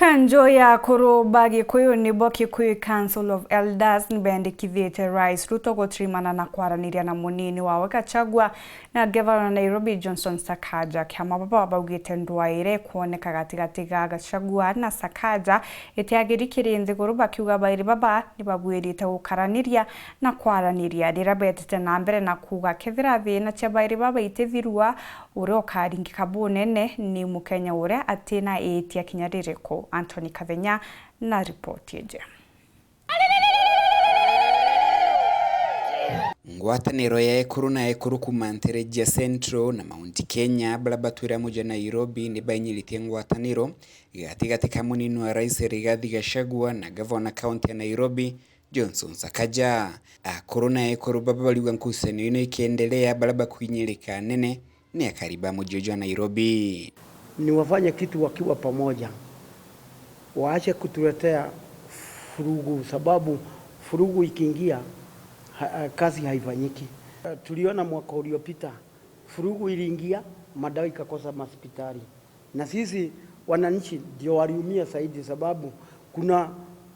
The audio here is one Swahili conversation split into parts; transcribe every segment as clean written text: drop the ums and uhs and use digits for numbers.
KANJU ya AKURU BAIKI nibo KIKUYU Council of Elders nibendekithite RAIS RUTO gutirimana na kwaraniria na munini wawe GACHAGUA na Gavana Nairobi Johnson SAKAJA. Kiama baba baugite ndwaire kuoneka gatigati ga GACHAGUA na SAKAJA itiagirikiri nthiguru bakiuga bairi baba nibabwirite gukaraniria na kwaraniria rirabetete na mbere na kuga kethira thina cia bairi baba itithirua uri okaringika bunene ni mukenya uria atina etia kinyaririko. Anthony Kavenya na ripoti eje. NGWATANIRO ya AKURU na AKURU kuma NGWATANIRO Central na Mount Kenya barabatuira muja Nairobi nibainyirie NGWATANIRO gatigati ka munini wa RAIS RIGATHI na Governor County ya Nairobi Johnson SAKAJA. AKURU na AKURU baba baliuga nkusanio ino ikiendelea baraba kuinyirika nene ni akariba mujojo wa Nairobi. Ni wafanye kitu wakiwa pamoja. Waache kutuletea furugu, sababu furugu ikiingia kazi haifanyiki. Tuliona mwaka uliopita furugu iliingia, madawa ikakosa hospitali. Na sisi wananchi ndio waliumia zaidi, sababu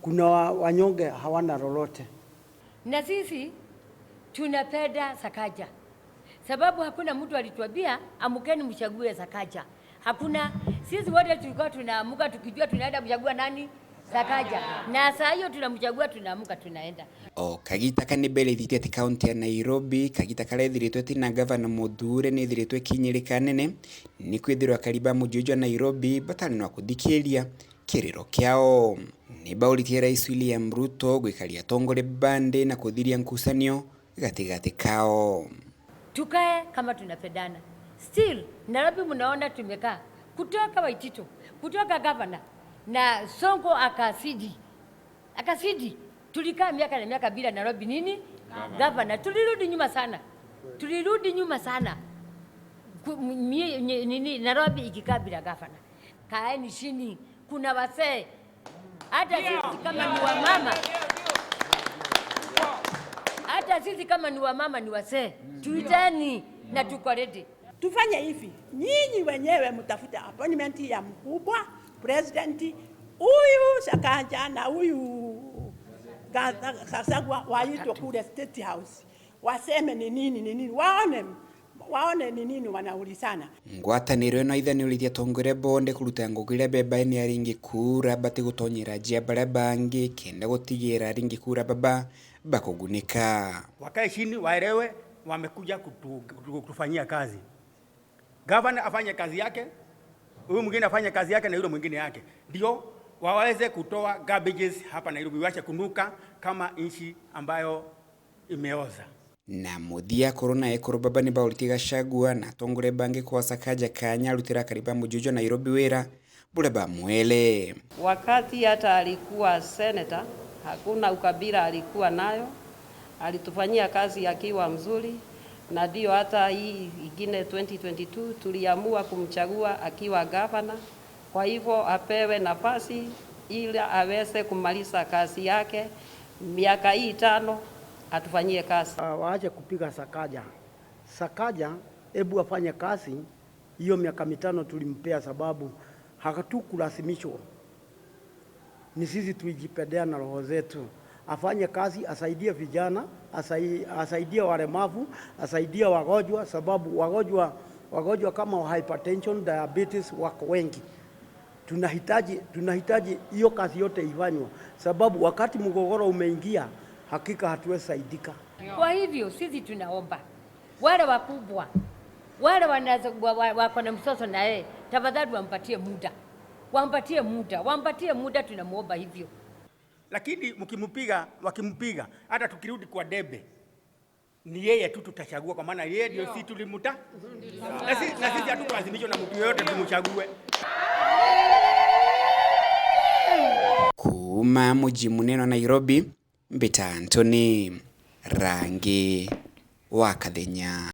kuna wanyonge hawana lolote. Na sisi tunapenda SAKAJA, sababu hakuna mtu alituambia amukeni mchague SAKAJA. Hakuna. Sisi wote tulikuwa tunaamuka tukijua tunaenda kuchagua nani? SAKAJA. Na saa hiyo tunamchagua, tunaamuka tunaenda. Kagita kanibele thiti ati county ya Nairobi kagita karethiritwe ati na Governor Muthure ni thiritwe kinyirika nene ni kwithirwa kariba mujojo wa Nairobi batari no kuthikiria kiriro kiao. NIBAURITIE RAIS William RUTO gwikaria tongole bande na kuthiria nkusanio gatigati kao. Tukae kama tunapendana. Still, Nairobi mnaona tumekaa. Kutoka Waitito, kutoka Governor na Sonko akasidi. Tulikaa miaka na miaka bila Nairobi nini? Governor. Tulirudi nyuma sana. Nini Nairobi ikikaa bila Governor. Kaeni chini, kuna wasee. Hata sisi kama ni wamama. Hata sisi kama ni wamama ni wasee. Tuiteni na tuko ready. Tufanye hivi, nyinyi wenyewe mtafute appointment ya mkubwa president, huyu SAKAJA na huyu GACHAGUA waitwe kule State House, waseme ni nini, waone ni nini wanaulizana. NGWATANIRO no ithani ulithia tongore bonde kuruta ngugire beba ni aringi kura bati gutonyera jia bara bangi kenda gutigira aringi kura baba bakugunika. Wakae chini waelewe wamekuja kutufanyia kazi. Governor afanye kazi yake, huyu mwingine afanye kazi yake na yule mwingine yake. Ndio waweze kutoa garbages hapa Nairobi, waache kunuka kama nchi ambayo imeoza. Na muthia corona AKURU baba NIBAURITIE GACHAGUA na tongore bangi kwa SAKAJA kanya rutira kariba mujojo Nairobi wera bure ba mwele. Wakati hata alikuwa senator, hakuna ukabila alikuwa nayo, alitufanyia kazi akiwa mzuri. Na ndio hata hii ingine 2022 tuliamua kumchagua akiwa governor. Kwa hivyo apewe nafasi ili aweze kumaliza kazi yake miaka hii 5 atufanyie kazi. Waache kupiga SAKAJA, hebu afanye kazi hiyo miaka 5 tulimpea, sababu hatukulazimishwa. Ni sisi tulijipendea na roho zetu. Afanye kazi, asaidie vijana, asaidie walemavu, asaidie wagonjwa, sababu wagonjwa kama hypertension, diabetes wako wengi. Tunahitaji hiyo kazi yote ifanywe, sababu wakati mgogoro umeingia hakika hatuwezi saidika. Kwa hivyo sisi tunaomba wale wakubwa, wale wako na msoso na yeye, tafadhali wampatie muda, tunamuomba hivyo. Lakini wakimpiga hata tukirudi kwa debe ni yeye tu tutachagua, kwa maana yeye ndio sisi tulimuta. Na sisi hatukulazimishwa na mtu yote tumchague. Kuma muji muneno Nairobi, Mbita Anthony Rangi wa Kathenya.